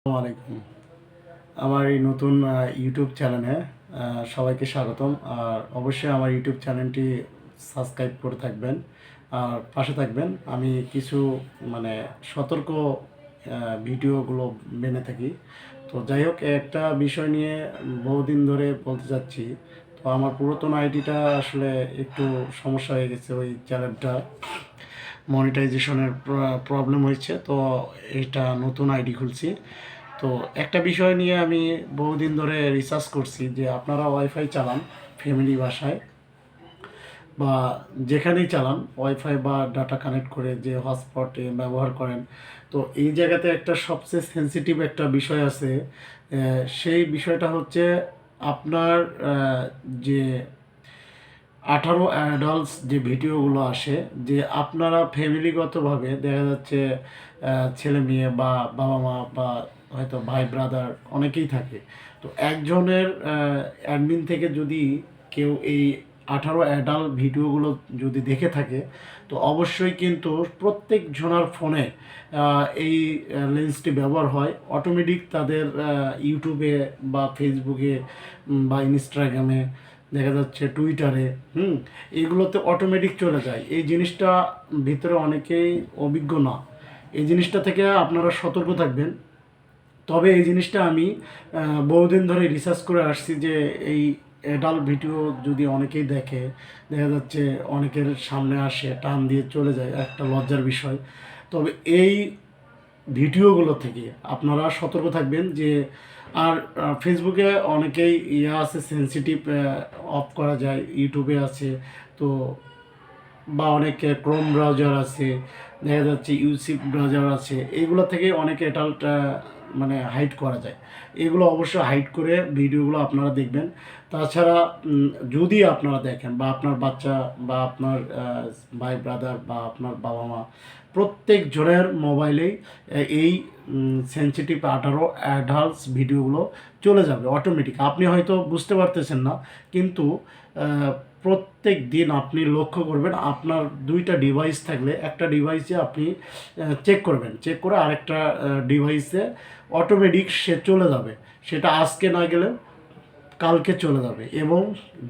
আসসালামু আলাইকুম। আমার এই নতুন ইউটিউব চ্যানেলে সবাইকে স্বাগতম। আর অবশ্যই আমার ইউটিউব চ্যানেলটি সাবস্ক্রাইব করে থাকবেন আর পাশে থাকবেন। আমি কিছু মানে সতর্ক ভিডিওগুলো মেনে থাকি। তো যাই হোক, একটা বিষয় নিয়ে বহুদিন ধরে বলতে চাচ্ছি। তো আমার পুরাতন আইডিটা আসলে একটু সমস্যা হয়ে গেছে, ওই চ্যানেলটা মনিটাইজেশনের প্রবলেম হয়েছে। তো এটা নতুন আইডি খুলছি। তো একটা বিষয় নিয়ে আমি বহুদিন ধরে রিসার্চ করছি যে আপনারা ওয়াইফাই চালান ফ্যামিলি বাসায় বা যেখানেই চালান, ওয়াইফাই বা ডাটা কানেক্ট করে যে হটস্পটে ব্যবহার করেন। তো এই জায়গাতে একটা সবচেয়ে সেন্সিটিভ একটা বিষয় আছে। সেই বিষয়টা হচ্ছে আপনার যে 18 অ্যাডাল্টস যে ভিডিওগুলো আসে, যে আপনারা ফ্যামিলিগতভাবে দেখা যাচ্ছে ছেলে মেয়ে বা বাবা মা বা হয়তো ভাই ব্রাদার অনেকেই থাকে। তো একজনের অ্যাডমিন থেকে যদি কেউ এই 18 অ্যাডাল্ট ভিডিওগুলো যদি দেখে থাকে, তো অবশ্যই কিন্তু প্রত্যেক জনার ফোনে এই লেন্সটি ব্যবহার হয়। অটোমেটিক তাদের ইউটিউবে বা ফেসবুকে বা ইনস্টাগ্রামে, দেখা যাচ্ছে টুইটারে, এগুলোতে অটোমেটিক চলে যায়। এই জিনিসটা ভিতরে অনেকেই অভিজ্ঞ না। এই জিনিসটা থেকে আপনারা সতর্ক থাকবেন। তবে এই জিনিসটা আমি বহুদিন ধরে রিসার্চ করে আসছি যে এই অ্যাডাল্ট ভিডিও যদি অনেকেই দেখে, দেখা যাচ্ছে অনেকের সামনে আসে টান দিয়ে চলে যায়, একটা লজ্জার বিষয়। তবে এই ভিডিওগুলো থেকে আপনারা সতর্ক থাকবেন। যে আর ফেসবুকে অনেকেই আছে সেন্সিটিভ, অফ করা যায়, ইউটিউবে আছে। তো বা অনেকে ক্রোম ব্রাউজার আছে, দেখা যাচ্ছে ইউসি ব্রাউজার আছে, এইগুলো থেকে অনেক অ্যাডাল্ট মানে হাইড করা যায়। এগুলো অবশ্যই হাইড করে ভিডিওগুলো আপনারা দেখবেন। তাছাড়া যদি আপনারা দেখেন বা আপনার বাচ্চা বা আপনার ভাই ব্রাদার বা আপনার বাবা মা প্রত্যেক জনের মোবাইলেই এই সেন্সিটিভ 18 অ্যাডাল্টস ভিডিওগুলো চলে যাবে অটোমেটিক। আপনি হয়তো বুঝতে পারতেছেন না, কিন্তু প্রত্যেক দিন আপনি লক্ষ্য করবেন, আপনার দুইটা ডিভাইস থাকলে একটা ডিভাইসে আপনি চেক করবেন, চেক করে আরেকটা ডিভাইসে অটোমেটিক সে চলে যাবে। সেটা আজকে না গেলেও কালকে চলে যাবে এবং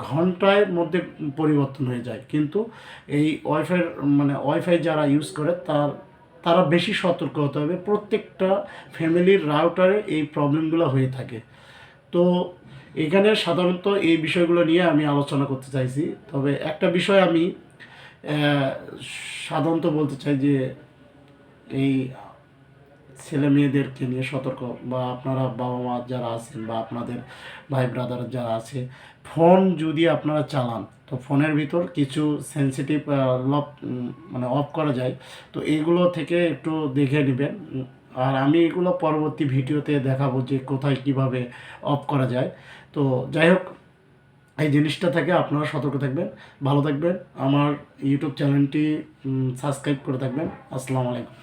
ঘন্টার মধ্যে পরিবর্তন হয়ে যায়। কিন্তু এই ওয়াইফাই যারা ইউজ করে তারা বেশি সতর্ক হতে হবে। প্রত্যেকটা ফ্যামিলির রাউটারে এই প্রবলেমগুলো হয়ে থাকে। তো এখানে সাধারণত এই বিষয়গুলো নিয়ে আমি আলোচনা করতে চাইছি। তবে একটা বিষয় আমি সাধারণত বলতে চাই যে এই ছেলে মেয়েদেরকে নিয়ে সতর্ক, বা আপনারা বাবা মা যারা আছেন বা আপনাদের ভাই ব্রাদার যারা আছে, ফোন যদি আপনারা চালান, তো ফোনের ভিতর কিছু সেন্সিটিভ লক অফ করা যায়। তো এইগুলো থেকে একটু দেখে নেবেন। আর আমি এগুলো পরবর্তী ভিডিওতে দেখাবো যে কোথায় কিভাবে অফ করা যায়। তো যাই হোক, এই জিনিসটা থেকে আপনারা সতর্ক থাকবেন, ভালো থাকবেন। আমার ইউটিউব চ্যানেলটি সাবস্ক্রাইব করে থাকবেন। আসসালামু আলাইকুম।